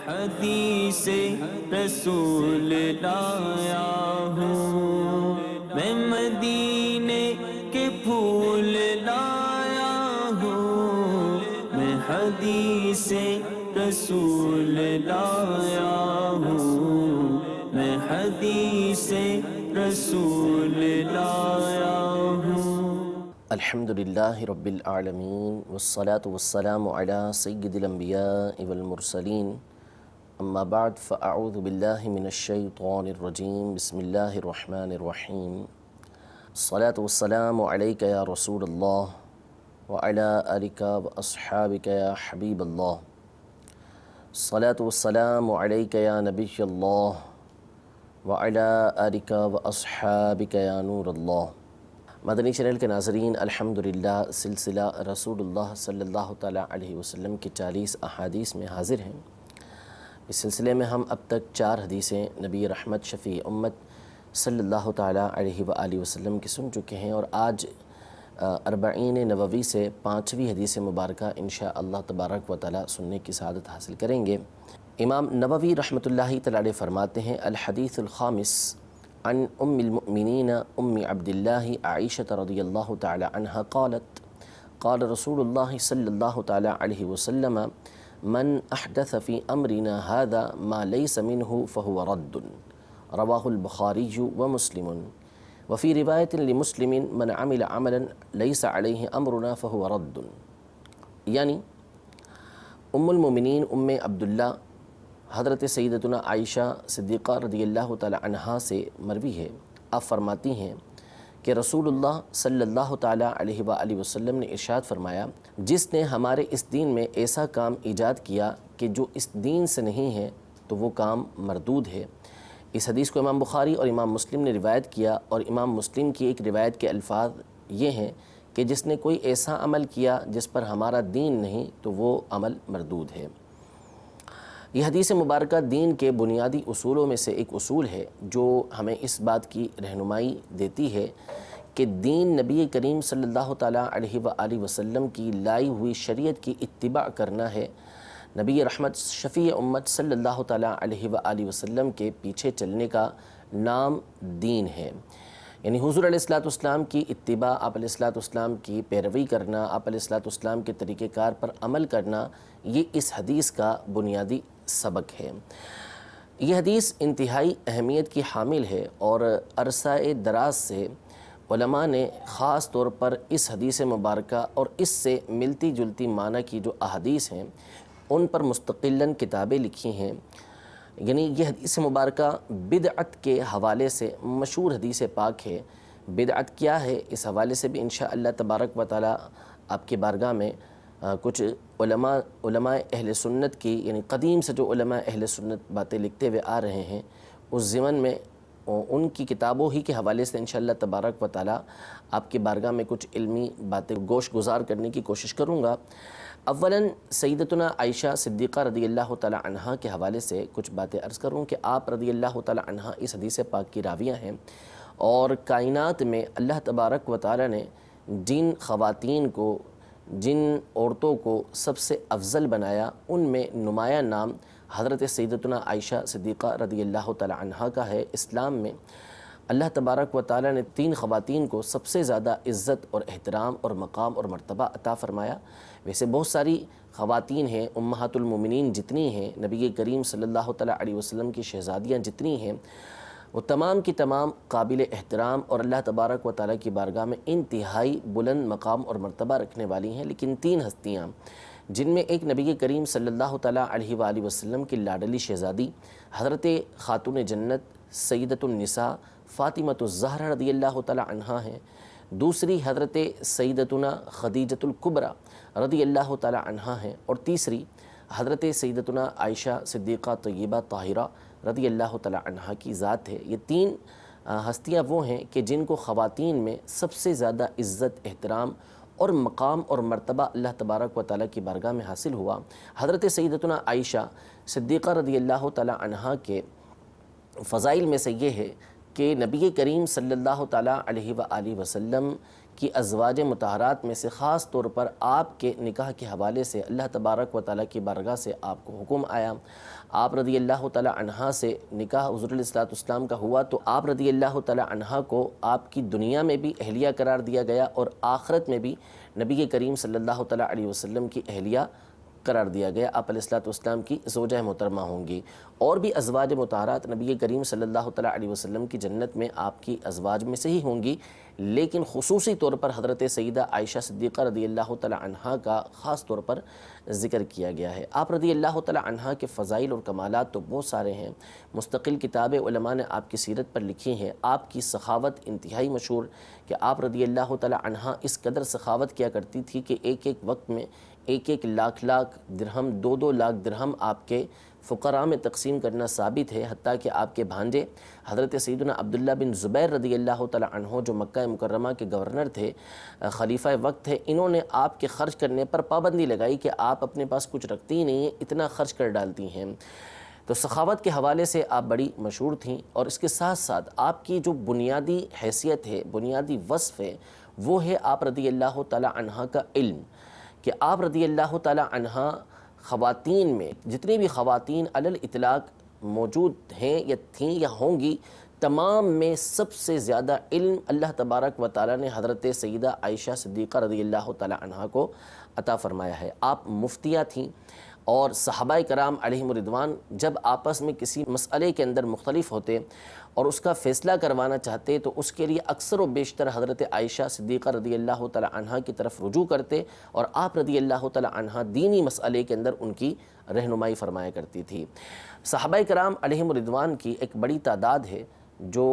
حدیث رسول لایا ہوں، میں مدینے کے پھول لایا ہوں، میں حدیث رسول لایا ہوں، میں حدیث رسول لایا ہوں۔ الحمدللہ رب العالمین والصلاة والسلام علی سید الانبیاء والمرسلین، اما بعد فاعوذ باللہ من الشیطان الرجیم، بسم اللہ الرحمن الرحیم۔ الصلاة والسلام علیک یا رسول اللہ وعلی آلک واصحابک یا حبیب اللہ۔ الصلاة والسلام علیک یا نبی اللہ وعلی آلک واصحابک یا نور اللہ۔ مدنی چینل کے ناظرین، الحمدللہ سلسلہ رسول اللہ صلی اللہ تعالیٰ علیہ وسلم کی 40 احادیث میں حاضر ہیں۔ اس سلسلے میں ہم اب تک 4 حدیثیں نبی رحمت شفیع امت صلی اللہ تعالیٰ علیہ وآلہ وسلم کی سن چکے ہیں، اور آج 40 نبوی سے 5ویں حدیث مبارکہ انشاءاللہ تبارک و تعالیٰ سننے کی سعادت حاصل کریں گے۔ امام نووی رحمۃ اللہ تعالیٰ علیہ فرماتے ہیں: الحدیث الخامس عن ام المؤمنین ام عبد اللہ عائشہ رضی اللہ تعالی عنہ قالت قال رسول اللہ صلی اللہ تعالی علیہ وسلم من احدث فی امرنا هذا ما لیس منہ فهو رد، رواہ البخاری ومسلم، وفی روایت لمسلم من عمل عملا لیس علیہ امرنا فهو رد۔ یعنی ام المؤمنین ام عبداللہ حضرت سیدتنا عائشہ صدیقہ رضی اللہ تعالی عنہا سے مروی ہے، آپ فرماتی ہیں کہ رسول اللہ صلی اللہ تعالیٰ علیہ وآلہ وسلم نے ارشاد فرمایا: جس نے ہمارے اس دین میں ایسا کام ایجاد کیا کہ جو اس دین سے نہیں ہے تو وہ کام مردود ہے۔ اس حدیث کو امام بخاری اور امام مسلم نے روایت کیا، اور امام مسلم کی ایک روایت کے الفاظ یہ ہیں کہ جس نے کوئی ایسا عمل کیا جس پر ہمارا دین نہیں تو وہ عمل مردود ہے۔ یہ حدیث مبارکہ دین کے بنیادی اصولوں میں سے ایک اصول ہے جو ہمیں اس بات کی رہنمائی دیتی ہے کہ دین نبی کریم صلی اللہ تعالیٰ علیہ وآلہ وسلم کی لائی ہوئی شریعت کی اتباع کرنا ہے۔ نبی رحمت شفیع امت صلی اللہ تعالیٰ علیہ وآلہ وسلم کے پیچھے چلنے کا نام دین ہے، یعنی حضور علیہ الصلوۃ والسلام کی اتباع، آپ علیہ الصلوۃ والسلام کی پیروی کرنا، آپ علیہ الصلوۃ والسلام کے طریقہ کار پر عمل کرنا، یہ اس حدیث کا بنیادی سبق ہے۔ یہ حدیث انتہائی اہمیت کی حامل ہے، اور عرصہ دراز سے علماء نے خاص طور پر اس حدیث مبارکہ اور اس سے ملتی جلتی معنی کی جو احادیث ہیں ان پر مستقلاً کتابیں لکھی ہیں۔ یعنی یہ حدیث مبارکہ بدعت کے حوالے سے مشہور حدیث پاک ہے۔ بدعت کیا ہے، اس حوالے سے بھی انشاءاللہ تبارک و تعالیٰ آپ کی بارگاہ میں کچھ علماء اہل سنت کی، یعنی قدیم سے جو علماء اہل سنت باتیں لکھتے ہوئے آ رہے ہیں، اس ضمن میں ان کی کتابوں ہی کے حوالے سے انشاءاللہ تبارک و تعالیٰ آپ کی بارگاہ میں کچھ علمی باتیں گوش گزار کرنے کی کوشش کروں گا۔ اولاً سیدتنا عائشہ صدیقہ رضی اللہ تعالیٰ عنہا کے حوالے سے کچھ باتیں عرض کروں کہ آپ رضی اللہ تعالیٰ عنہا اس حدیث پاک کی راویہ ہیں، اور کائنات میں اللہ تبارک و تعالیٰ نے جن خواتین کو، جن عورتوں کو سب سے افضل بنایا، ان میں نمایاں نام حضرت سیدتنا عائشہ صدیقہ رضی اللہ تعالیٰ عنہا کا ہے۔ اسلام میں اللہ تبارک و تعالیٰ نے 3 خواتین کو سب سے زیادہ عزت اور احترام اور مقام اور مرتبہ عطا فرمایا۔ ویسے بہت ساری خواتین ہیں، امہات المومنین جتنی ہیں، نبی کریم صلی اللہ تعالیٰ علیہ وسلم کی شہزادیاں جتنی ہیں، وہ تمام کی تمام قابل احترام اور اللہ تبارک و تعالیٰ کی بارگاہ میں انتہائی بلند مقام اور مرتبہ رکھنے والی ہیں، لیکن 3 ہستیاں جن میں ایک نبی کریم صلی اللہ تعالیٰ علیہ وآلہ وسلم کی لاڈلی شہزادی حضرت خاتون جنت سیدۃ النساء فاطمۃ الزہرا رضی اللہ تعالیٰ عنہا ہیں، دوسری حضرت سیدتنا خدیجۃ الکبریٰ رضی اللہ تعالیٰ عنہا ہیں، اور تیسری حضرت سیدتنا عائشہ صدیقہ طیبہ طاہرہ رضی اللہ تعالیٰ عنہا کی ذات ہے۔ یہ 3 ہستیاں وہ ہیں کہ جن کو خواتین میں سب سے زیادہ عزت، احترام اور مقام اور مرتبہ اللہ تبارک و تعالیٰ کی بارگاہ میں حاصل ہوا۔ حضرت سیدتنا عائشہ صدیقہ رضی اللہ تعالیٰ عنہا کے فضائل میں سے یہ ہے کہ نبی کریم صلی اللہ تعالیٰ علیہ وآلہ وسلم کی ازواج مطہرات میں سے خاص طور پر آپ کے نکاح کے حوالے سے اللہ تبارک و تعالیٰ کی بارگاہ سے آپ کو حکم آیا، آپ رضی اللہ تعالیٰ عنہا سے نکاح حضور علیہ الصلوۃ والسلام کا ہوا، تو آپ رضی اللہ تعالیٰ عنہا کو آپ کی دنیا میں بھی اہلیہ قرار دیا گیا اور آخرت میں بھی نبی کریم صلی اللہ تعالیٰ علیہ وسلم کی اہلیہ قرار دیا گیا، آپ علیہ الصلوۃ والسلام کی زوجہ محترمہ ہوں گی۔ اور بھی ازواج مطہرات نبی کریم صلی اللہ تعالیٰ علیہ وسلم کی جنت میں آپ کی ازواج میں سے ہی ہوں گی، لیکن خصوصی طور پر حضرت سیدہ عائشہ صدیقہ رضی اللہ تعالیٰ عنہا کا خاص طور پر ذکر کیا گیا ہے۔ آپ رضی اللہ تعالیٰ عنہا کے فضائل اور کمالات تو بہت سارے ہیں، مستقل کتابیں علماء نے آپ کی سیرت پر لکھی ہیں۔ آپ کی سخاوت انتہائی مشہور کہ آپ رضی اللہ تعالیٰ عنہا اس قدر سخاوت کیا کرتی تھی کہ ایک ایک وقت میں ایک لاکھ درہم، 2 لاکھ درہم آپ کے فقراء میں تقسیم کرنا ثابت ہے، حتیٰ کہ آپ کے بھانجے حضرت سیدنا عبداللہ بن زبیر رضی اللہ تعالیٰ عنہ جو مکہ مکرمہ کے گورنر تھے، خلیفہ وقت تھے، انہوں نے آپ کے خرچ کرنے پر پابندی لگائی کہ آپ اپنے پاس کچھ رکھتی ہی نہیں ہیں، اتنا خرچ کر ڈالتی ہیں۔ تو سخاوت کے حوالے سے آپ بڑی مشہور تھیں، اور اس کے ساتھ ساتھ آپ کی جو بنیادی حیثیت ہے، بنیادی وصف ہے، وہ ہے آپ رضی اللہ تعالیٰ عنہ کا علم، کہ آپ رضی اللہ تعالیٰ عنہ خواتین میں جتنی بھی خواتین علی الاطلاق موجود ہیں یا تھیں یا ہوں گی، تمام میں سب سے زیادہ علم اللہ تبارک و تعالیٰ نے حضرت سیدہ عائشہ صدیقہ رضی اللہ تعالیٰ عنہ کو عطا فرمایا ہے۔ آپ مفتیہ تھیں، اور صحابہ کرام علیہم الرضوان جب آپس میں کسی مسئلے کے اندر مختلف ہوتے اور اس کا فیصلہ کروانا چاہتے تو اس کے لیے اکثر و بیشتر حضرت عائشہ صدیقہ رضی اللہ تعالیٰ عنہ کی طرف رجوع کرتے، اور آپ رضی اللہ تعالیٰ عنہ دینی مسئلے کے اندر ان کی رہنمائی فرمایا کرتی تھی۔ صحابہ کرام علیہم الرضوان کی ایک بڑی تعداد ہے جو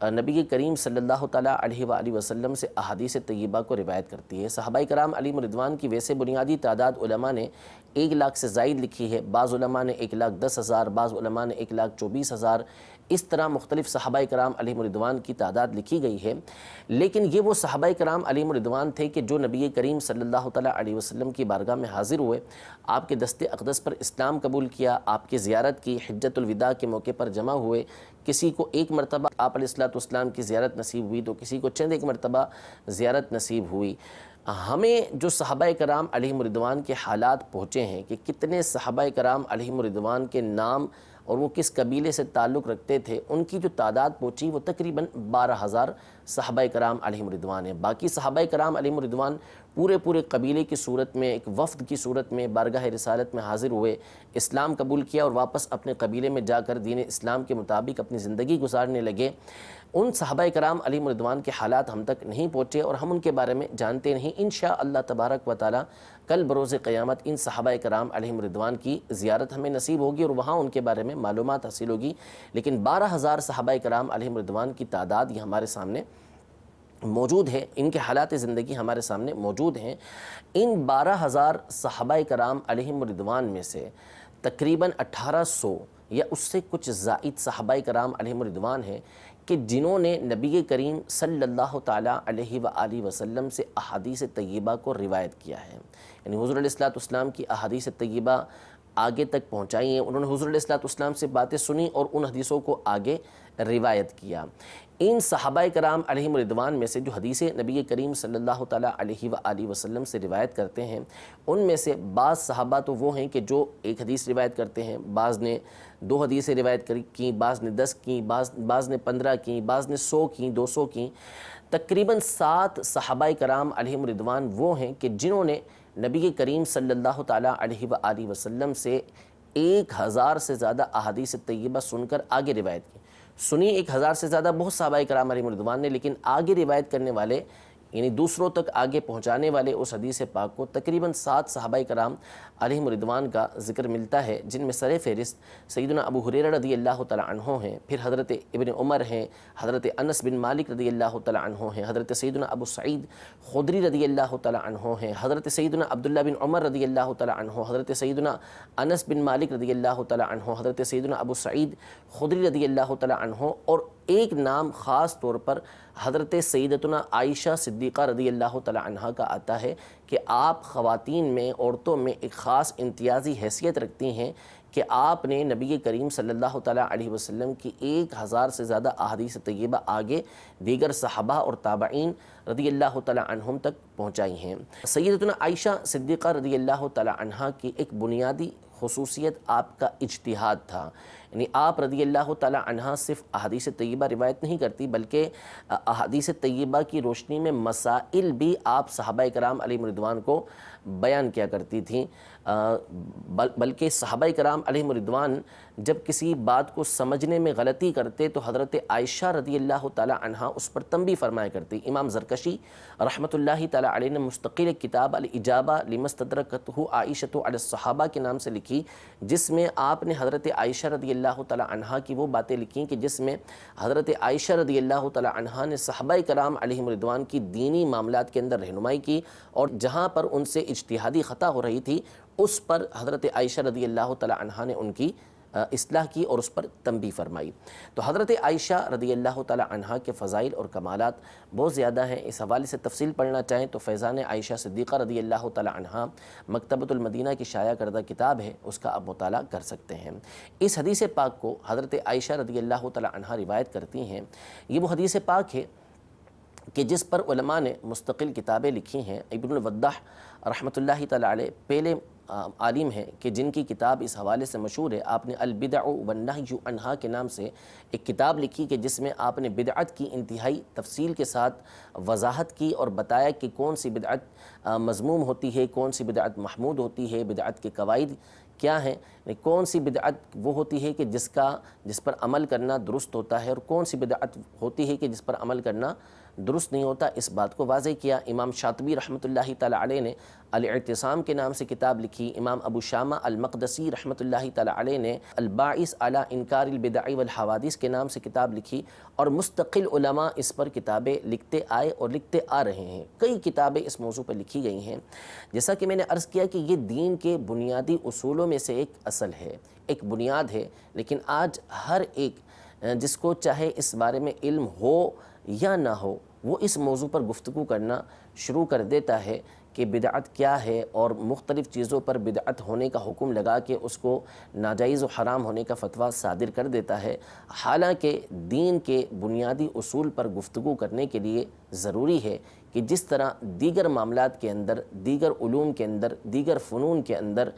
نبی کریم صلی اللہ تعالیٰ علیہ وآلہ وسلم سے احادیث طیبہ کو روایت کرتی ہے۔ صحابہ کرام علیہم الرضوان کی ویسے بنیادی تعداد علماء نے 1 لاکھ سے زائد لکھی ہے، بعض علماء نے 1,10,000، بعض علماء نے 1,24,000، اس طرح مختلف صحابہ کرام علیہم الرضوان کی تعداد لکھی گئی ہے۔ لیکن یہ وہ صحابہ کرام علیہم الرضوان تھے کہ جو نبی کریم صلی اللہ تعالیٰ علیہ وسلم کی بارگاہ میں حاضر ہوئے، آپ کے دست اقدس پر اسلام قبول کیا، آپ کی زیارت کی، حجۃ الوداع کے موقع پر جمع ہوئے، کسی کو 1 مرتبہ آپ علیہ الصلوۃ والسلام کی زیارت نصیب ہوئی تو کسی کو چند 1 مرتبہ زیارت نصیب ہوئی۔ ہمیں جو صحابہ کرام علیہم الرضوان کے حالات پہنچے ہیں کہ کتنے صحابہ کرام علیہم الرضوان کے نام اور وہ کس قبیلے سے تعلق رکھتے تھے، ان کی جو تعداد پہنچی وہ تقریباً 12,000 صحابہ کرام علیہم الرضوان ہیں۔ باقی صحابہ کرام علیہم الرضوان پورے قبیلے کی صورت میں، ایک وفد کی صورت میں بارگاہ رسالت میں حاضر ہوئے، اسلام قبول کیا اور واپس اپنے قبیلے میں جا کر دین اسلام کے مطابق اپنی زندگی گزارنے لگے۔ ان صحابہ کرام علیہم الرضوان کے حالات ہم تک نہیں پہنچے اور ہم ان کے بارے میں جانتے نہیں۔ انشاءاللہ تبارک و تعالی کل بروز قیامت ان صحابہ کرام علیہم الرضوان کی زیارت ہمیں نصیب ہوگی اور وہاں ان کے بارے میں معلومات حاصل ہوگی۔ لیکن 12,000 صحابہ کرام علیہم الرضوان کی تعداد یہ ہمارے سامنے موجود ہے، ان کے حالات زندگی ہمارے سامنے موجود ہیں۔ ان 12,000 صحابہ کرام علیہم الرضوان میں سے تقریباً 1800 یا اس سے کچھ زائد صحابہ کرام علیہم الرضوان ہیں کہ جنہوں نے نبی کریم صلی اللہ تعالیٰ علیہ وآلہ وسلم سے احادیث طیبہ کو روایت کیا ہے، یعنی حضور علیہ الصلوۃ والسلام کی احادیث طیبہ آگے تک پہنچائی ہیں، انہوں نے حضور علیہ الصلوۃ والسلام سے باتیں سنی اور ان حدیثوں کو آگے روایت کیا۔ ان صحابہ کرام علیہم الرضوان میں سے جو حدیثیں نبی کریم صلی اللہ تعالیٰ علیہ وآلہ وسلم سے روایت کرتے ہیں، ان میں سے بعض صحابہ تو وہ ہیں کہ جو 1 حدیث روایت کرتے ہیں، بعض نے 2 حدیثیں روایت کیں، بعض نے 10 کیں، بعض نے 15 کیں، بعض نے 100 کیں، 200 کیں۔ تقریباً 7 صحابہ کرام علیہم الرضوان وہ ہیں کہ جنہوں نے نبی کریم صلی اللہ تعالیٰ علیہ وآلہ وسلم سے 1000 سے زیادہ احادیث طیبہ سن کر آگے روایت کی۔ سنی 1000 سے زیادہ بہت صحابہ کرام علیہم الرضوان نے، لیکن آگے روایت کرنے والے یعنی دوسروں تک آگے پہنچانے والے اس حدیث پاک کو تقریباً 7 صحابہ کرام علیہم الرضوان کا ذکر ملتا ہے، جن میں سر فہرست سیدنا ابو ہریرہ رضی اللہ تعالیٰ عنہ ہیں، پھر حضرت ابن عمر ہیں، حضرت انس بن مالک رضی اللہ تعالیٰ عنہ ہیں، حضرت سیدنا ابو سعید خدری رضی اللہ تعالیٰ عنہ ہیں، حضرت سیدنا عبداللہ بن عمر رضی اللہ تعالیٰ عنہ، حضرت سیدنا انس بن مالک رضی اللہ تعالیٰ عنہ، حضرت سیدنا ابو سعید خدری رضی اللہ تعالیٰ عنہ، اور ایک نام خاص طور پر حضرت سیدتنا عائشہ صدیقہ رضی اللہ تعالیٰ عنہ کا آتا ہے کہ آپ خواتین میں، عورتوں میں ایک خاص امتیازی حیثیت رکھتی ہیں کہ آپ نے نبی کریم صلی اللہ تعالیٰ علیہ وسلم کی 1000 سے زیادہ احادیث طیبہ آگے دیگر صحابہ اور تابعین رضی اللہ تعالیٰ عنہم تک پہنچائی ہیں۔ سیدتنا عائشہ صدیقہ رضی اللہ تعالیٰ عنہا کی ایک بنیادی خصوصیت آپ کا اجتہاد تھا، یعنی آپ رضی اللہ تعالیٰ عنہا صرف احادیث طیبہ روایت نہیں کرتی بلکہ احادیث طیبہ کی روشنی میں مسائل بھی آپ صحابہ کرام علیہم رضوان کو بیان کیا کرتی تھیں، بلکہ صحابہ کرام علیہم رضوان جب کسی بات کو سمجھنے میں غلطی کرتے تو حضرت عائشہ رضی اللہ تعالیٰ عنہا اس پر تنبیہ فرمایا کرتی۔ امام زرکشی رحمۃ اللہ تعالیٰ علیہ نے مستقل کتاب الاجابہ لما استدرکتہ عائشۃ علی الصحابہ کے نام سے لکھی، جس میں آپ نے حضرت عائشہ رضی اللہ تعالیٰ عنہا کی وہ باتیں لکھیں کہ جس میں حضرت عائشہ رضی اللہ تعالیٰ عنہا نے صحابہ کرام علیہم رضوان کی دینی معاملات کے اندر رہنمائی کی، اور جہاں پر ان سے اجتہادی خطا ہو رہی تھی اس پر حضرت عائشہ رضی اللہ تعالیٰ عنہا نے ان کی اصلاح کی اور اس پر تنبیہ فرمائی۔ تو حضرت عائشہ رضی اللہ تعالیٰ عنہا کے فضائل اور کمالات بہت زیادہ ہیں۔ اس حوالے سے تفصیل پڑھنا چاہیں تو فیضان عائشہ صدیقہ رضی اللہ تعالیٰ عنہا مکتبۃ المدینہ کی شائع کردہ کتاب ہے، اس کا آپ مطالعہ کر سکتے ہیں۔ اس حدیث پاک کو حضرت عائشہ رضی اللہ تعالیٰ عنہا روایت کرتی ہیں۔ یہ وہ حدیث پاک ہے کہ جس پر علماء نے مستقل کتابیں لکھی ہیں۔ ابن الوضاح رحمۃ اللہ تعالیٰ علیہ پہلے عالم ہیں کہ جن کی کتاب اس حوالے سے مشہور ہے۔ آپ نے البدع والنہی عنہا کے نام سے ایک کتاب لکھی کہ جس میں آپ نے بدعت کی انتہائی تفصیل کے ساتھ وضاحت کی اور بتایا کہ کون سی بدعت مذموم ہوتی ہے، کون سی بدعت محمود ہوتی ہے، بدعت کے قواعد کیا ہیں، کون سی بدعت وہ ہوتی ہے کہ جس پر عمل کرنا درست ہوتا ہے، اور کون سی بدعت ہوتی ہے کہ جس پر عمل کرنا درست نہیں ہوتا۔ اس بات کو واضح کیا۔ امام شاطبی رحمۃ اللہ تعالیٰ علیہ نے الاعتصام کے نام سے کتاب لکھی۔ امام ابو شامہ المقدسی رحمۃ اللہ تعالیٰ علیہ نے الباعث علی انکار البدع والحوادث کے نام سے کتاب لکھی، اور مستقل علماء اس پر کتابیں لکھتے آئے اور لکھتے آ رہے ہیں۔ کئی کتابیں اس موضوع پر لکھی گئی ہیں۔ جیسا کہ میں نے عرض کیا کہ یہ دین کے بنیادی اصولوں میں سے ایک اصل ہے، ایک بنیاد ہے، لیکن آج ہر ایک جس کو چاہے اس بارے میں علم ہو یا نہ ہو وہ اس موضوع پر گفتگو کرنا شروع کر دیتا ہے کہ بدعت کیا ہے، اور مختلف چیزوں پر بدعت ہونے کا حکم لگا کے اس کو ناجائز و حرام ہونے کا فتویٰ صادر کر دیتا ہے۔ حالانکہ دین کے بنیادی اصول پر گفتگو کرنے کے لیے ضروری ہے کہ جس طرح دیگر معاملات کے اندر، دیگر علوم کے اندر، دیگر فنون کے اندر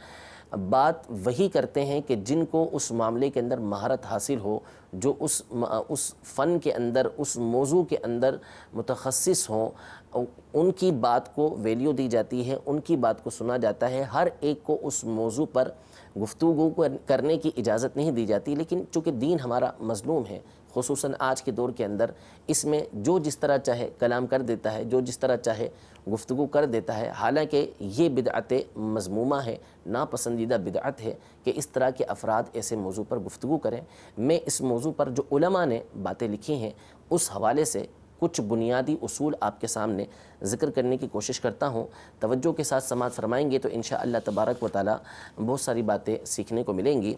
بات وہی کرتے ہیں کہ جن کو اس معاملے کے اندر مہارت حاصل ہو، جو اس فن کے اندر، اس موضوع کے اندر متخصص ہوں، ان کی بات کو ویلیو دی جاتی ہے، ان کی بات کو سنا جاتا ہے۔ ہر ایک کو اس موضوع پر گفتگو کرنے کی اجازت نہیں دی جاتی، لیکن چونکہ دین ہمارا مظلوم ہے، خصوصاً آج کے دور کے اندر اس میں جو جس طرح چاہے کلام کر دیتا ہے، جو جس طرح چاہے گفتگو کر دیتا ہے، حالانکہ یہ بدعت مذمومہ ہے، ناپسندیدہ بدعت ہے کہ اس طرح کے افراد ایسے موضوع پر گفتگو کریں۔ میں اس موضوع پر جو علماء نے باتیں لکھی ہیں اس حوالے سے کچھ بنیادی اصول آپ کے سامنے ذکر کرنے کی کوشش کرتا ہوں۔ توجہ کے ساتھ سماعت فرمائیں گے تو انشاءاللہ تبارک و تعالی بہت ساری باتیں سیکھنے کو ملیں گی۔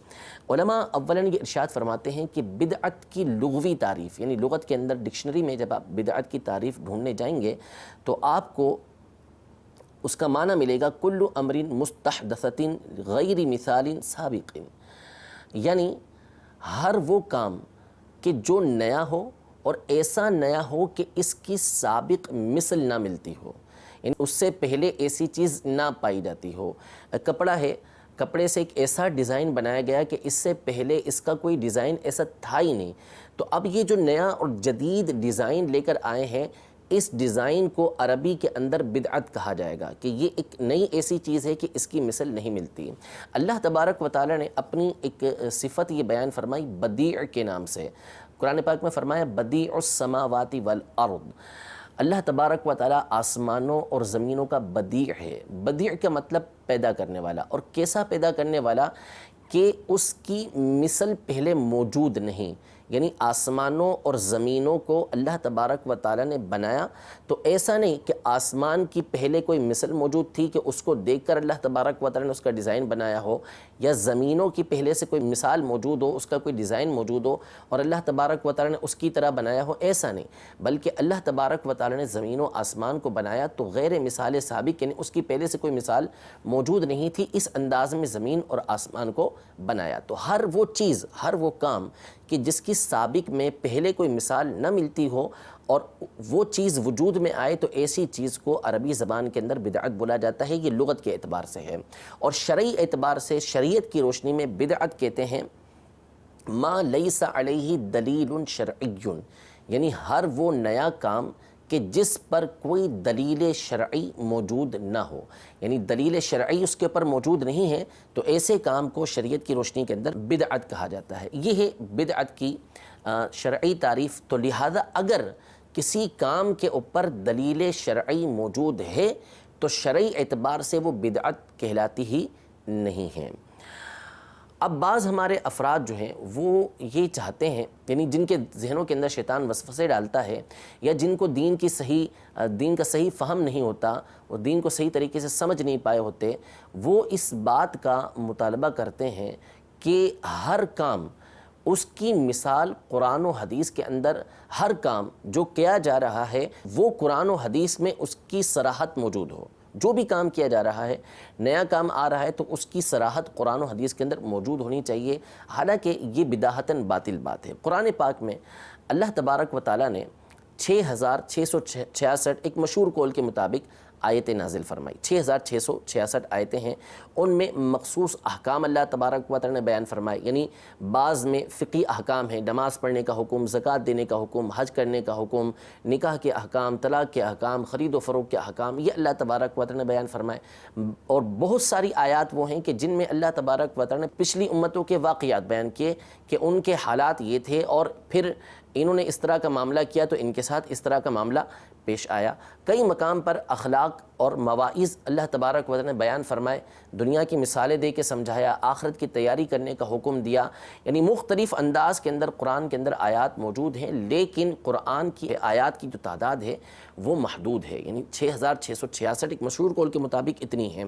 علماء اولاً یہ ارشاد فرماتے ہیں کہ بدعت کی لغوی تعریف، یعنی لغت کے اندر ڈکشنری میں جب آپ بدعت کی تعریف ڈھونڈنے جائیں گے تو آپ کو اس کا معنی ملے گا کل امر مستحدثۃ غیر مثال سابق، یعنی ہر وہ کام کہ جو نیا ہو اور ایسا نیا ہو کہ اس کی سابق مثل نہ ملتی ہو، یعنی اس سے پہلے ایسی چیز نہ پائی جاتی ہو۔ کپڑا ہے، کپڑے سے ایک ایسا ڈیزائن بنایا گیا کہ اس سے پہلے اس کا کوئی ڈیزائن ایسا تھا ہی نہیں، تو اب یہ جو نیا اور جدید ڈیزائن لے کر آئے ہیں اس ڈیزائن کو عربی کے اندر بدعت کہا جائے گا کہ یہ ایک نئی ایسی چیز ہے کہ اس کی مثل نہیں ملتی۔ اللہ تبارک و تعالی نے اپنی ایک صفت یہ بیان فرمائی بدیع کے نام سے۔ قرآن پاک میں فرمایا بدیع السماوات والارض، اللہ تبارک و تعالی آسمانوں اور زمینوں کا بدیع ہے۔ بدیع کا مطلب پیدا کرنے والا، اور کیسا پیدا کرنے والا کہ اس کی مثل پہلے موجود نہیں، یعنی آسمانوں اور زمینوں کو اللہ تبارک و تعالیٰ نے بنایا تو ایسا نہیں کہ آسمان کی پہلے کوئی مثل موجود تھی کہ اس کو دیکھ کر اللہ تبارک و تعالیٰ نے اس کا ڈیزائن بنایا ہو، یا زمینوں کی پہلے سے کوئی مثال موجود ہو، اس کا کوئی ڈیزائن موجود ہو اور اللہ تبارک و تعالیٰ نے اس کی طرح بنایا ہو، ایسا نہیں، بلکہ اللہ تبارک و تعالیٰ نے زمین و آسمان کو بنایا تو غیر مثال سابق، یعنی اس کی پہلے سے کوئی مثال موجود نہیں تھی، اس انداز میں زمین اور آسمان کو بنایا۔ تو ہر وہ چیز، ہر وہ کام کہ جس کی سابق میں پہلے کوئی مثال نہ ملتی ہو اور وہ چیز وجود میں آئے تو ایسی چیز کو عربی زبان کے اندر بدعت بولا جاتا ہے۔ یہ لغت کے اعتبار سے ہے، اور شرعی اعتبار سے شریعت کی روشنی میں بدعت کہتے ہیں ما لیس علیہ دلیل شرعی، یعنی ہر وہ نیا کام کہ جس پر کوئی دلیل شرعی موجود نہ ہو، یعنی دلیل شرعی اس کے اوپر موجود نہیں ہے تو ایسے کام کو شریعت کی روشنی کے اندر بدعت کہا جاتا ہے۔ یہ ہے بدعت کی شرعی تعریف۔ تو لہذا اگر کسی کام کے اوپر دلیل شرعی موجود ہے تو شرعی اعتبار سے وہ بدعت کہلاتی ہی نہیں ہے۔ اب بعض ہمارے افراد جو ہیں وہ یہ چاہتے ہیں، یعنی جن کے ذہنوں کے اندر شیطان وسوسے ڈالتا ہے، یا جن کو دین کا صحیح فہم نہیں ہوتا، وہ دین کو صحیح طریقے سے سمجھ نہیں پائے ہوتے، وہ اس بات کا مطالبہ کرتے ہیں کہ ہر کام اس کی مثال قرآن و حدیث کے اندر، ہر کام جو کیا جا رہا ہے وہ قرآن و حدیث میں اس کی صراحت موجود ہو۔ جو بھی کام کیا جا رہا ہے، نیا کام آ رہا ہے تو اس کی صراحت قرآن و حدیث کے اندر موجود ہونی چاہیے، حالانکہ یہ بداہتاً باطل بات ہے۔ قرآن پاک میں اللہ تبارک و تعالیٰ نے 6666 ایک مشہور قول کے مطابق آیتیں نازل فرمائی، 6666 آیتیں ہیں، ان میں مخصوص احکام اللہ تبارک و تعالیٰ نے بیان فرمائے، یعنی بعض میں فقہی احکام ہیں، نماز پڑھنے کا حکم، زکوٰۃ دینے کا حکم، حج کرنے کا حکم، نکاح کے احکام، طلاق کے احکام، خرید و فروخت کے احکام، یہ اللہ تبارک و تعالیٰ نے بیان فرمائے۔ اور بہت ساری آیات وہ ہیں کہ جن میں اللہ تبارک و تعالیٰ نے پچھلی امتوں کے واقعات بیان کیے کہ ان کے حالات یہ تھے اور پھر انہوں نے اس طرح کا معاملہ کیا تو ان کے ساتھ اس طرح کا معاملہ پیش آیا۔ کئی مقام پر اخلاق اور مواعظ اللہ تبارک و تعالیٰ نے بیان فرمائے، دنیا کی مثالیں دے کے سمجھایا، آخرت کی تیاری کرنے کا حکم دیا، یعنی مختلف انداز کے اندر قرآن کے اندر آیات موجود ہیں، لیکن قرآن کی آیات کی جو تعداد ہے وہ محدود ہے، یعنی 6666 ایک مشہور قول کے مطابق اتنی ہیں۔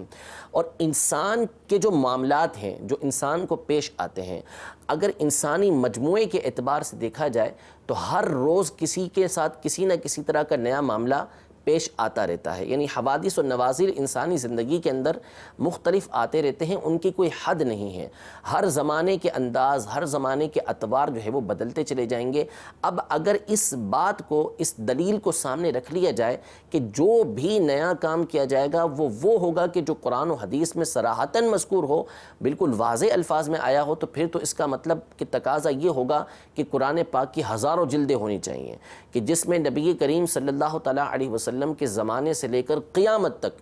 اور انسان کے جو معاملات ہیں، جو انسان کو پیش آتے ہیں، اگر انسانی مجموعے کے اعتبار سے دیکھا جائے تو ہر روز کسی کے ساتھ کسی نہ کسی طرح کا نیا معاملہ پیش آتا رہتا ہے، یعنی حوادث و نوازل انسانی زندگی کے اندر مختلف آتے رہتے ہیں، ان کی کوئی حد نہیں ہے، ہر زمانے کے انداز، ہر زمانے کے اطوار جو ہے وہ بدلتے چلے جائیں گے۔ اب اگر اس بات کو، اس دلیل کو سامنے رکھ لیا جائے کہ جو بھی نیا کام کیا جائے گا وہ ہوگا کہ جو قرآن و حدیث میں صراحتاً مذکور ہو، بالکل واضح الفاظ میں آیا ہو، تو پھر تو اس کا مطلب کہ تقاضا یہ ہوگا کہ قرآن پاک کی ہزاروں جلدیں ہونی چاہیے کہ جس میں نبی کریم صلی اللہ تعالیٰ علیہ وسلم کے زمانے سے لے کر قیامت تک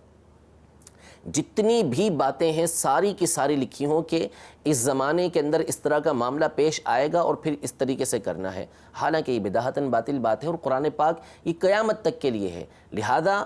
جتنی بھی باتیں ہیں ساری کی ساری لکھی ہوں کہ اس زمانے کے اندر اس طرح کا معاملہ پیش آئے گا اور پھر اس طریقے سے کرنا ہے، حالانکہ یہ بداہتاً باطل بات ہے اور قرآن پاک یہ قیامت تک کے لیے ہے۔ لہذا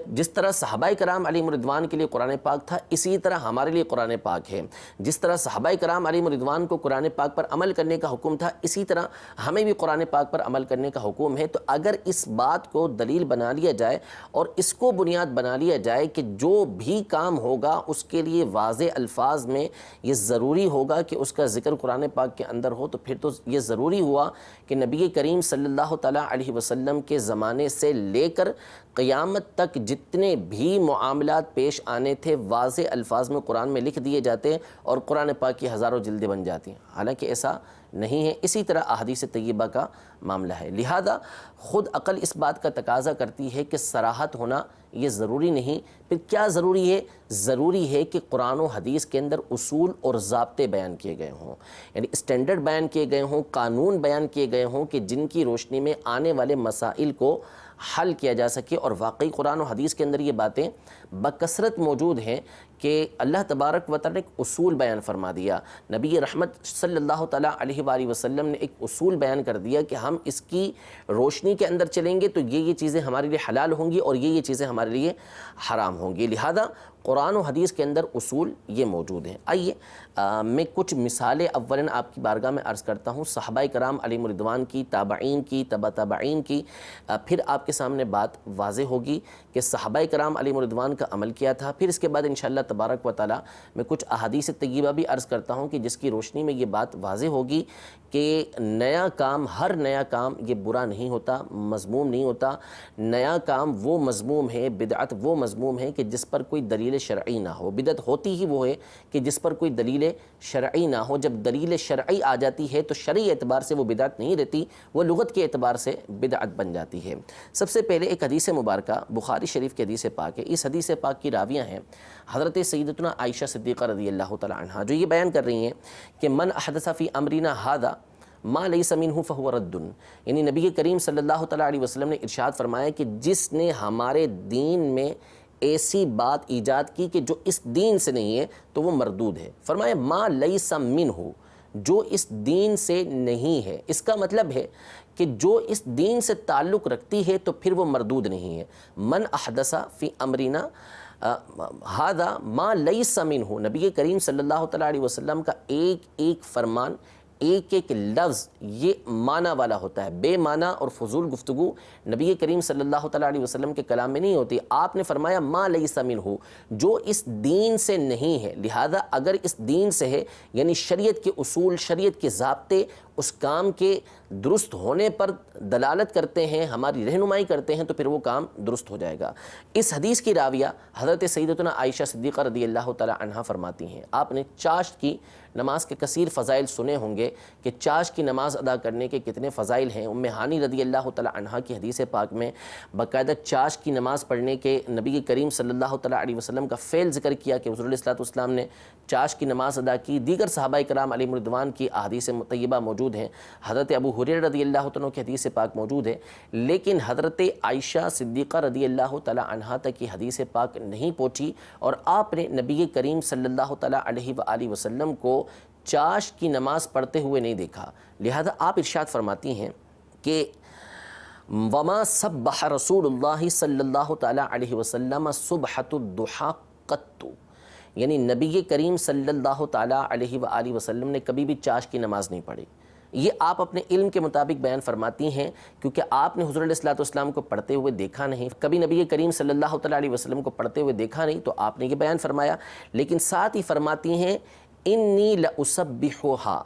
جس طرح صحابہ کرام علیہم رضوان کے لیے قرآن پاک تھا، اسی طرح ہمارے لیے قرآن پاک ہے۔ جس طرح صحابہ کرام علیہم رضوان کو قرآن پاک پر عمل کرنے کا حکم تھا، اسی طرح ہمیں بھی قرآن پاک پر عمل کرنے کا حکم ہے۔ تو اگر اس بات کو دلیل بنا لیا جائے اور اس کو بنیاد بنا لیا جائے کہ جو بھی کام ہوگا اس کے لیے واضح الفاظ میں یہ ضروری ہوگا کہ اس کا ذکر قرآن پاک کے اندر ہو، تو پھر تو یہ ضروری ہوا کہ نبی کریم صلی اللہ تعالیٰ علیہ وسلم کے زمانے سے لے کر قیامت تک جتنے بھی معاملات پیش آنے تھے واضح الفاظ میں قرآن میں لکھ دیے جاتے اور قرآن پاک کی ہزاروں جلدیں بن جاتی ہیں، حالانکہ ایسا نہیں ہے۔ اسی طرح احادیث طیبہ کا معاملہ ہے۔ لہذا خود عقل اس بات کا تقاضا کرتی ہے کہ صراحت ہونا یہ ضروری نہیں، پھر کیا ضروری ہے؟ ضروری ہے کہ قرآن و حدیث کے اندر اصول اور ضابطے بیان کیے گئے ہوں، یعنی اسٹینڈرڈ بیان کیے گئے ہوں، قانون بیان کیے گئے ہوں کہ جن کی روشنی میں آنے والے مسائل کو حل کیا جا سکے۔ اور واقعی قرآن و حدیث کے اندر یہ باتیں بکثرت موجود ہیں کہ اللہ تبارک و تعالیٰ نے ایک اصول بیان فرما دیا، نبی رحمت صلی اللہ تعالیٰ علیہ وآلہ وسلم نے ایک اصول بیان کر دیا کہ ہم اس کی روشنی کے اندر چلیں گے تو یہ چیزیں ہمارے لیے حلال ہوں گی اور یہ چیزیں ہمارے لیے حرام ہوں گی۔ لہذا قرآن و حدیث کے اندر اصول یہ موجود ہیں۔ آئیے میں کچھ مثالیں اولاً آپ کی بارگاہ میں عرض کرتا ہوں، صحابہ کرام علیہم رضوان کی، تابعین کی، تبع تابعین کی، پھر آپ کے سامنے بات واضح ہوگی کہ صحابہ کرام علیہم رضوان کا عمل کیا تھا۔ پھر اس کے بعد انشاءاللہ تبارک و تعالی میں کچھ احادیث طیبہ بھی عرض کرتا ہوں کہ جس کی روشنی میں یہ بات واضح ہوگی کہ نیا کام، ہر نیا کام یہ برا نہیں ہوتا، مذموم نہیں ہوتا۔ نیا کام وہ مذموم ہے، بدعت وہ مذموم ہے کہ جس پر کوئی دلیل شرعی نہ ہو۔ بدعت ہوتی ہی وہ ہے کہ جس پر کوئی دلیل شرعی نہ ہو۔ جب دلیل شرعی آ جاتی ہے تو شرعی اعتبار سے وہ بدعت نہیں رہتی، وہ لغت کے اعتبار سے بدعت بن جاتی ہے۔ سب سے پہلے ایک حدیث مبارکہ بخاری شریف کی حدیث پاک ہے۔ اس حدیث پاک کی راویہ ہیں حضرت سیدتنا عائشہ صدیقہ رضی اللہ تعالی عنہا، جو یہ بیان کر رہی ہیں کہ من احدث فی امرنا ھذا ما لیس منہ فہو رد، یعنی نبی کریم صلی اللہ تعالی علیہ وسلم نے ارشاد فرمایا کہ جس نے ہمارے دین میں ایسی بات ایجاد کی کہ جو اس دین سے نہیں ہے تو وہ مردود ہے۔ فرمایا ما لیس منہ، جو اس دین سے نہیں ہے، اس کا مطلب ہے کہ جو اس دین سے تعلق رکھتی ہے تو پھر وہ مردود نہیں ہے۔ من احدث فی امرنا ھذا ما لیس منہ، نبی کریم صلی اللہ تعالی علیہ وسلم کا ایک ایک فرمان، ایک ایک لفظ یہ معنی والا ہوتا ہے۔ بے معنی اور فضول گفتگو نبی کریم صلی اللہ تعالی علیہ وسلم کے کلام میں نہیں ہوتی۔ آپ نے فرمایا ما لیس منہ، جو اس دین سے نہیں ہے، لہذا اگر اس دین سے ہے یعنی شریعت کے اصول، شریعت کے ضابطے اس کام کے درست ہونے پر دلالت کرتے ہیں، ہماری رہنمائی کرتے ہیں، تو پھر وہ کام درست ہو جائے گا۔ اس حدیث کی راویہ حضرت سیدتنا عائشہ صدیقہ رضی اللہ تعالی عنہا فرماتی ہیں، آپ نے چاشت کی نماز کے کثیر فضائل سنے ہوں گے کہ چاشت کی نماز ادا کرنے کے کتنے فضائل ہیں۔ ام ہانی رضی اللہ تعالی عنہا کی حدیث پاک میں باقاعدہ چاشت کی نماز پڑھنے کے نبی کریم صلی اللہ تعالی علیہ وسلم کا فعل ذکر کیا کہ حضور علیہ الصلوۃ والسلام نے چاشت کی نماز ادا کی۔ دیگر صحابہ کرام علیہم رضوان کی احادیث طیبہ موجود ہیں، حضرت ابو ہریرہ رضی اللہ تعالیٰ کی حدیث پاک موجود ہے، لیکن حضرت عائشہ صدیقہ رضی اللہ تعالی عنہا تک کی حدیث پاک نہیں پہنچی، اور آپ نے نبی کریم صلی اللہ تعالی علیہ وآلہ وسلم کو چاشت کی نماز پڑھتے ہوئے نہیں دیکھا۔ لہذا آپ ارشاد فرماتی ہیں کہ وما سبح رسول اللہ صلی اللہ تعالی علیہ وسلم صبحۃ الضحیٰ قط، یعنی نبی کریم صلی اللہ تعالی علیہ وآلہ وسلم نے کبھی بھی چاشت کی نماز نہیں پڑھی۔ یہ آپ اپنے علم کے مطابق بیان فرماتی ہیں کیونکہ آپ نے حضور علیہ الصلوۃ والسلام کو پڑھتے ہوئے دیکھا نہیں، کبھی نبی کریم صلی اللہ تعالی علیہ وسلم کو پڑھتے ہوئے دیکھا نہیں، تو آپ نے یہ بیان فرمایا۔ لیکن ساتھ ہی فرماتی ہیں انی لأسبحھا،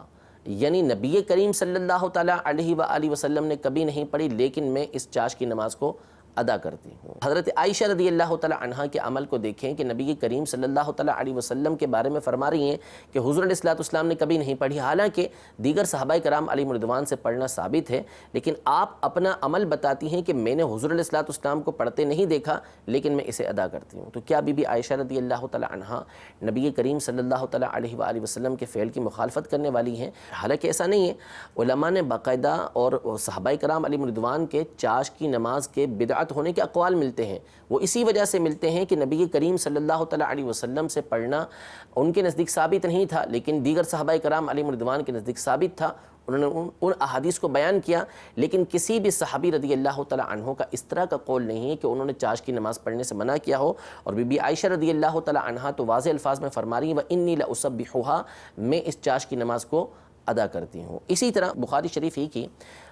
یعنی نبی کریم صلی اللہ تعالی علیہ وآلہ وسلم نے کبھی نہیں پڑھی لیکن میں اس چاشت کی نماز کو ادا کرتی ہوں۔ حضرت عائشہ رضی اللہ تعالی عنہا کے عمل کو دیکھیں کہ نبی کریم صلی اللہ تعالی علیہ وسلم کے بارے میں فرما رہی ہیں کہ حضور علیہ الصلوۃ والسلام نے کبھی نہیں پڑھی، حالانکہ دیگر صحابہ کرام علیہم رضوان سے پڑھنا ثابت ہے، لیکن آپ اپنا عمل بتاتی ہیں کہ میں نے حضور علیہ الصلوۃ والسلام کو پڑھتے نہیں دیکھا لیکن میں اسے ادا کرتی ہوں۔ تو کیا بی بی عائشہ رضی اللہ تعالی عنہا نبی کریم صلی اللہ تعالی علیہ وآلہ وسلم کے فعل کی مخالفت کرنے والی ہیں؟ حالانکہ ایسا نہیں ہے، علماء نے باقاعدہ اور صحابہ کرام علیہم رضوان کے چاشت کی نماز کے بدعت ہونے کے اقوال ملتے ہیں، وہ اسی وجہ سے ملتے ہیں کہ نبی کریم صلی اللہ تعالی علیہ وسلم سے پڑھنا ان کے نزدیک ثابت نہیں تھا لیکن دیگر صحابہ کرام علیہم رضوان کے نزدیک ثابت تھا۔ انہوں نے ان احادیث کو بیان کیا، لیکن کسی بھی صحابی رضی اللہ تعالی عنہ کا اس طرح کا قول نہیں ہے کہ انہوں نے چاشت کی نماز پڑھنے سے منع کیا ہو۔ اور بی بی عائشہ رضی اللہ تعالی عنہا تو واضح الفاظ میں فرما رہی ہیں وَإِنِّي لَأُسَبِّحُهَا، میں اس چاشت کی نماز کو ادا کرتی ہوں۔ اسی طرح بخاری شریف ہی کی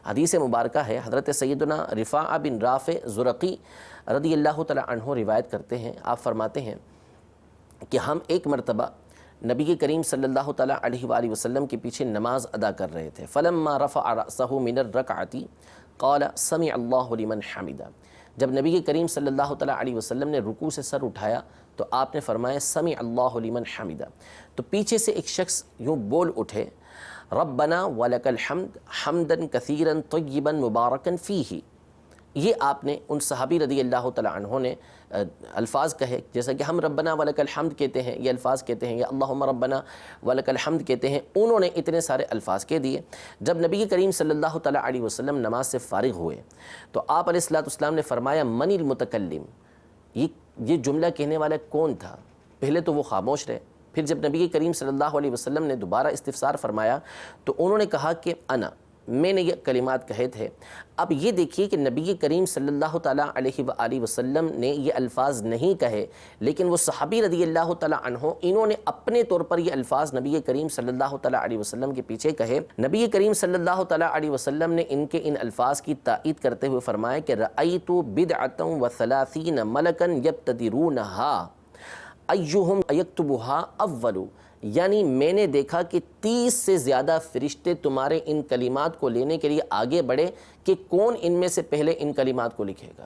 حدیث مبارکہ ہے، حضرت سیدنا رفاعہ بن رافع زرقی رضی اللہ تعالی عنہ روایت کرتے ہیں، آپ فرماتے ہیں کہ ہم ایک مرتبہ نبی کریم صلی اللہ تعالی علیہ وآلہ وسلم کے پیچھے نماز ادا کر رہے تھے، فلما رفع رأسه من الرکعۃ قال سمع اللہ لمن حمدہ، جب نبی کریم صلی اللہ تعالی علیہ وسلم نے رکوع سے سر اٹھایا تو آپ نے فرمایا سمع اللہ لمن حمدہ، تو پیچھے سے ایک شخص یوں بول اٹھے ربنا ولک الحمد حمدا کثیرا طیبا مبارکا فیہ۔ یہ آپ نے ان صحابی رضی اللہ تعالی عنہ نے الفاظ کہے، جیسا کہ ہم ربنا ولک الحمد کہتے ہیں، یہ الفاظ کہتے ہیں، یا اللہم ربنا ولک الحمد کہتے ہیں، انہوں نے اتنے سارے الفاظ کہہ دیے۔ جب نبی کریم صلی اللہ تعالی علیہ وسلم نماز سے فارغ ہوئے تو آپ علیہ الصلوۃ والسلام نے فرمایا من المتکلم، یہ جملہ کہنے والا کون تھا؟ پہلے تو وہ خاموش رہے، پھر جب نبی کریم صلی اللہ علیہ وسلم نے دوبارہ استفسار فرمایا تو انہوں نے کہا کہ انا، میں نے یہ کلمات کہے تھے۔ اب یہ دیکھیے کہ نبی کریم صلی اللہ تعالیٰ علیہ وآلہ وسلم نے یہ الفاظ نہیں کہے، لیکن وہ صحابی رضی اللہ تعالیٰ عنہ انہوں نے اپنے طور پر یہ الفاظ نبی کریم صلی اللہ تعالیٰ علیہ وسلم کے پیچھے کہے۔ نبی کریم صلی اللہ تعالیٰ علیہ وسلم نے ان کے ان الفاظ کی تائید کرتے ہوئے فرمایا کہ رأیت بدعۃ وثلاثین ملکا یبتدرونہا ایہم یکتبہا اولو، یعنی میں نے دیکھا کہ 30 سے زیادہ فرشتے تمہارے ان کلمات کو لینے کے لیے آگے بڑھے کہ کون ان میں سے پہلے ان کلمات کو لکھے گا۔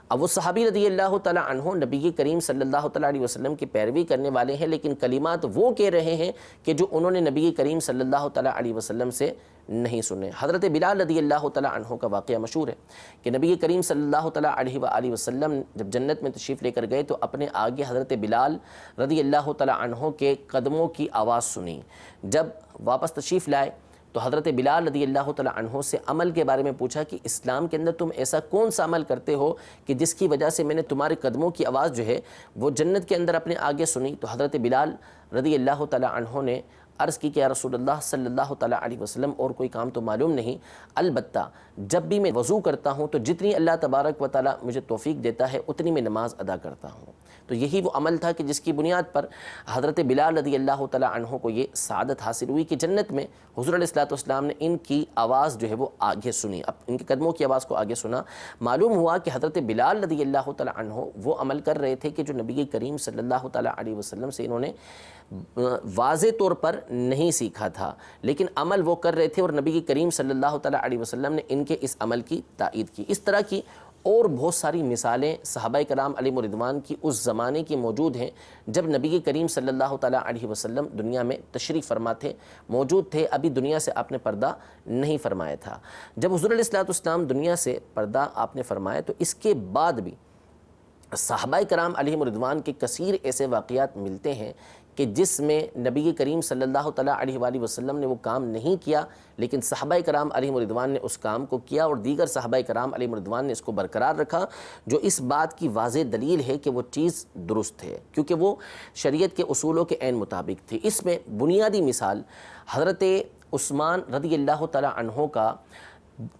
اب وہ صحابی رضی اللہ تعالیٰ عنہ نبی کریم صلی اللہ تعالیٰ علیہ وسلم کی پیروی کرنے والے ہیں، لیکن کلمات وہ کہہ رہے ہیں کہ جو انہوں نے نبی کریم صلی اللہ تعالیٰ علیہ وسلم سے نہیں سنے۔ حضرت بلال رضی اللہ تعالیٰ عنہ کا واقعہ مشہور ہے کہ نبی کریم صلی اللہ تعالیٰ علیہ وآلہ وسلم جب جنت میں تشریف لے کر گئے تو اپنے آگے حضرت بلال رضی اللہ تعالیٰ عنہ کے قدموں کی آواز سنی۔ جب واپس تشریف لائے تو حضرت بلال رضی اللہ تعالیٰ عنہ سے عمل کے بارے میں پوچھا کہ اسلام کے اندر تم ایسا کون سا عمل کرتے ہو کہ جس کی وجہ سے میں نے تمہارے قدموں کی آواز جو ہے وہ جنت کے اندر اپنے آگے سنی۔ تو حضرت بلال رضی اللہ تعالیٰ عنہ نے عرض کی کہ یا رسول اللہ صلی اللہ تعالیٰ علیہ وسلم اور کوئی کام تو معلوم نہیں، البتہ جب بھی میں وضو کرتا ہوں تو جتنی اللہ تبارک و تعالیٰ مجھے توفیق دیتا ہے اتنی میں نماز ادا کرتا ہوں۔ تو یہی وہ عمل تھا کہ جس کی بنیاد پر حضرت بلال رضی اللہ تعالیٰ عنہ کو یہ سعادت حاصل ہوئی کہ جنت میں حضور علیہ الصلوۃ نے ان کی آواز جو ہے وہ آگے سنی، اب ان کے قدموں کی آواز کو آگے سنا۔ معلوم ہوا کہ حضرت بلال رضی اللہ تعالیٰ عنہ وہ عمل کر رہے تھے کہ جو نبی کریم صلی اللہ تعالیٰ علیہ وسلم سے انہوں نے واضح طور پر نہیں سیکھا تھا، لیکن عمل وہ کر رہے تھے اور نبی کریم صلی اللہ تعالیٰ علیہ وسلم نے ان کے اس عمل کی تائید کی۔ اس طرح کی اور بہت ساری مثالیں صحابہ کرام علیہم رضوان کی اس زمانے کی موجود ہیں جب نبی کریم صلی اللہ تعالیٰ علیہ وسلم دنیا میں تشریف فرما تھے، موجود تھے، ابھی دنیا سے آپ نے پردہ نہیں فرمایا تھا۔ جب حضور علیہ السلام دنیا سے پردہ آپ نے فرمایا تو اس کے بعد بھی صحابہ کرام علیہم رضوان کے کثیر ایسے واقعات ملتے ہیں کہ جس میں نبی کریم صلی اللہ تعالیٰ علیہ وآلہ وسلم نے وہ کام نہیں کیا، لیکن صحابہ کرام علیہم رضوان نے اس کام کو کیا اور دیگر صحابہ کرام علیہم رضوان نے اس کو برقرار رکھا، جو اس بات کی واضح دلیل ہے کہ وہ چیز درست ہے کیونکہ وہ شریعت کے اصولوں کے عین مطابق تھی۔ اس میں بنیادی مثال حضرت عثمان رضی اللہ تعالیٰ عنہ کا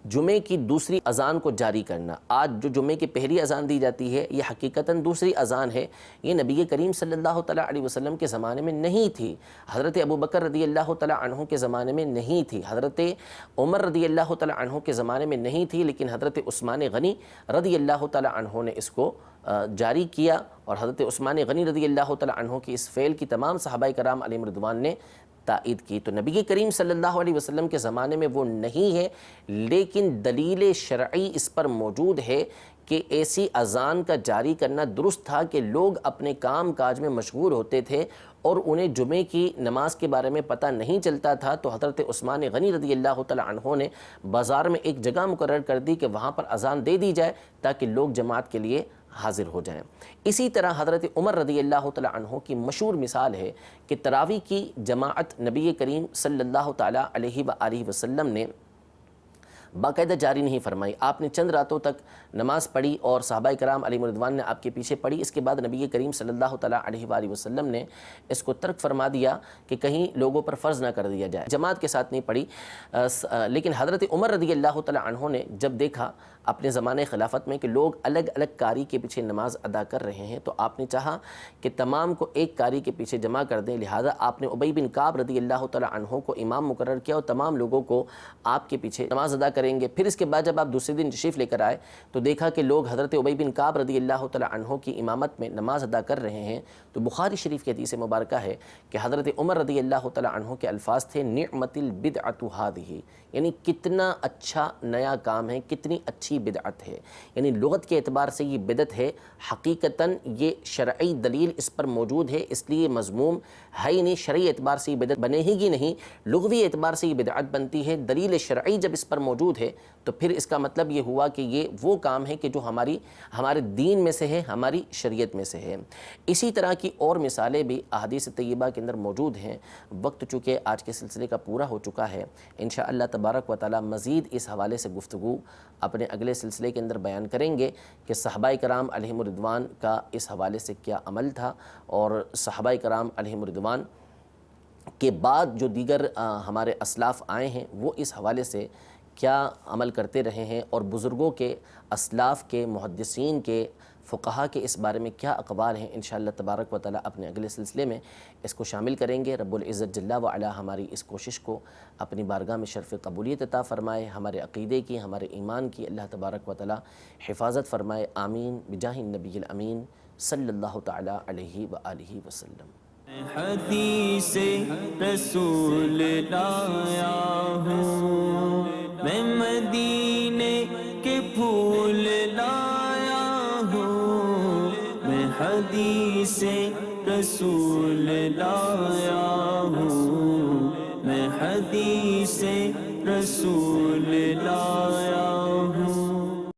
جمعے کی دوسری اذان کو جاری کرنا۔ آج جو جمعے کی پہلی اذان دی جاتی ہے یہ حقیقتاً دوسری اذان ہے، یہ نبی کریم صلی اللہ تعالیٰ علیہ وسلم کے زمانے میں نہیں تھی، حضرت ابوبکر رضی اللہ تعالیٰ عنہ کے زمانے میں نہیں تھی، حضرت عمر رضی اللہ تعالیٰ عنہ کے زمانے میں نہیں تھی، لیکن حضرت عثمان غنی رضی اللہ تعالیٰ عنہ نے اس کو جاری کیا، اور حضرت عثمان غنی رضی اللہ تعالیٰ عنہ کی اس فعل کی تمام صحابہ کرام علیہم رضوان نے تائید کی۔ تو نبی کریم صلی اللہ علیہ وسلم کے زمانے میں وہ نہیں ہے، لیکن دلیل شرعی اس پر موجود ہے کہ ایسی اذان کا جاری کرنا درست تھا کہ لوگ اپنے کام کاج میں مشغول ہوتے تھے اور انہیں جمعے کی نماز کے بارے میں پتہ نہیں چلتا تھا، تو حضرت عثمان غنی رضی اللہ تعالیٰ عنہ نے بازار میں ایک جگہ مقرر کر دی کہ وہاں پر اذان دے دی جائے تاکہ لوگ جماعت کے لیے حاضر ہو جائیں۔ اسی طرح حضرت عمر رضی اللہ تعالیٰ عنہ کی مشہور مثال ہے کہ تراویح کی جماعت نبی کریم صلی اللہ تعالیٰ علیہ وآلہ وسلم نے باقاعدہ جاری نہیں فرمائی، آپ نے چند راتوں تک نماز پڑھی اور صحابہ کرام علیہم رضوان نے آپ کے پیچھے پڑھی، اس کے بعد نبی کریم صلی اللہ تعالیٰ علیہ وآلہ وسلم نے اس کو ترک فرما دیا کہ کہیں لوگوں پر فرض نہ کر دیا جائے، جماعت کے ساتھ نہیں پڑھی۔ لیکن حضرت عمر رضی اللہ تعالیٰ عنہ نے جب دیکھا اپنے زمانے خلافت میں کہ لوگ الگ الگ قاری کے پیچھے نماز ادا کر رہے ہیں، تو آپ نے چاہا کہ تمام کو ایک قاری کے پیچھے جمع کر دیں، لہٰذا آپ نے ابی بن کعب رضی اللہ تعالیٰ عنہ کو امام مقرر کیا اور تمام لوگوں کو آپ کے پیچھے نماز ادا کریں گے۔ پھر اس کے بعد جب آپ دوسرے دن تشریف لے کر آئے تو دیکھا کہ لوگ حضرت ابی بن کعب رضی اللہ تعالیٰ عنہ کی امامت میں نماز ادا کر رہے ہیں، تو بخاری شریف کی حدیث مبارکہ ہے کہ حضرت عمر رضی اللہ تعالیٰ عنہ کے الفاظ تھے نعمت البدعۃ ھذہ، یعنی کتنا اچھا نیا کام ہے، کتنی اچھی بدعت ہے، یعنی لغت کے اعتبار سے یہ بدعت ہے، حقیقتاً یہ شرعی دلیل اس پر موجود ہے، اس لیے مذموم ہے ہی نہیں، شرعی اعتبار سے یہ بدعت بنے ہی نہیں، لغوی اعتبار سے یہ بدعت بنتی ہے، دلیل شرعی جب اس پر موجود ہے تو پھر اس کا مطلب یہ ہوا کہ یہ وہ کام ہے کہ جو ہمارے دین میں سے ہے، ہماری شریعت میں سے ہے۔ اسی طرح کی اور مثالیں بھی احادیث طیبہ کے اندر موجود ہیں۔ وقت چونکہ آج کے سلسلے کا پورا ہو چکا ہے، انشاءاللہ تبارک و تعالی مزید اس حوالے سے گفتگو اپنے اگلے سلسلے کے اندر بیان کریں گے کہ صحابہ کرام علیہم رضوان کا اس حوالے سے کیا عمل تھا اور صحابہ کرام علیہم رضوان کے بعد جو دیگر ہمارے اسلاف آئے ہیں وہ اس حوالے سے کیا عمل کرتے رہے ہیں، اور بزرگوں کے، اسلاف کے، محدثین کے، فقہا کے اس بارے میں کیا اقوال ہیں، انشاءاللہ تبارک و تعالیٰ اپنے اگلے سلسلے میں اس کو شامل کریں گے۔ رب العزت جل و علا ہماری اس کوشش کو اپنی بارگاہ میں شرف قبولیت عطا فرمائے، ہمارے عقیدے کی، ہمارے ایمان کی اللہ تبارک و تعالیٰ حفاظت فرمائے، آمین بجاہ النبی الامین صلی اللہ تعالیٰ علیہ وآلہ وسلم۔ حدیث رسول لایا ہوں، میں مدینے کے پھول لایا ہوں، میں حدیث رسول لایا ہوں، میں حدیث رسول لایا ہوں۔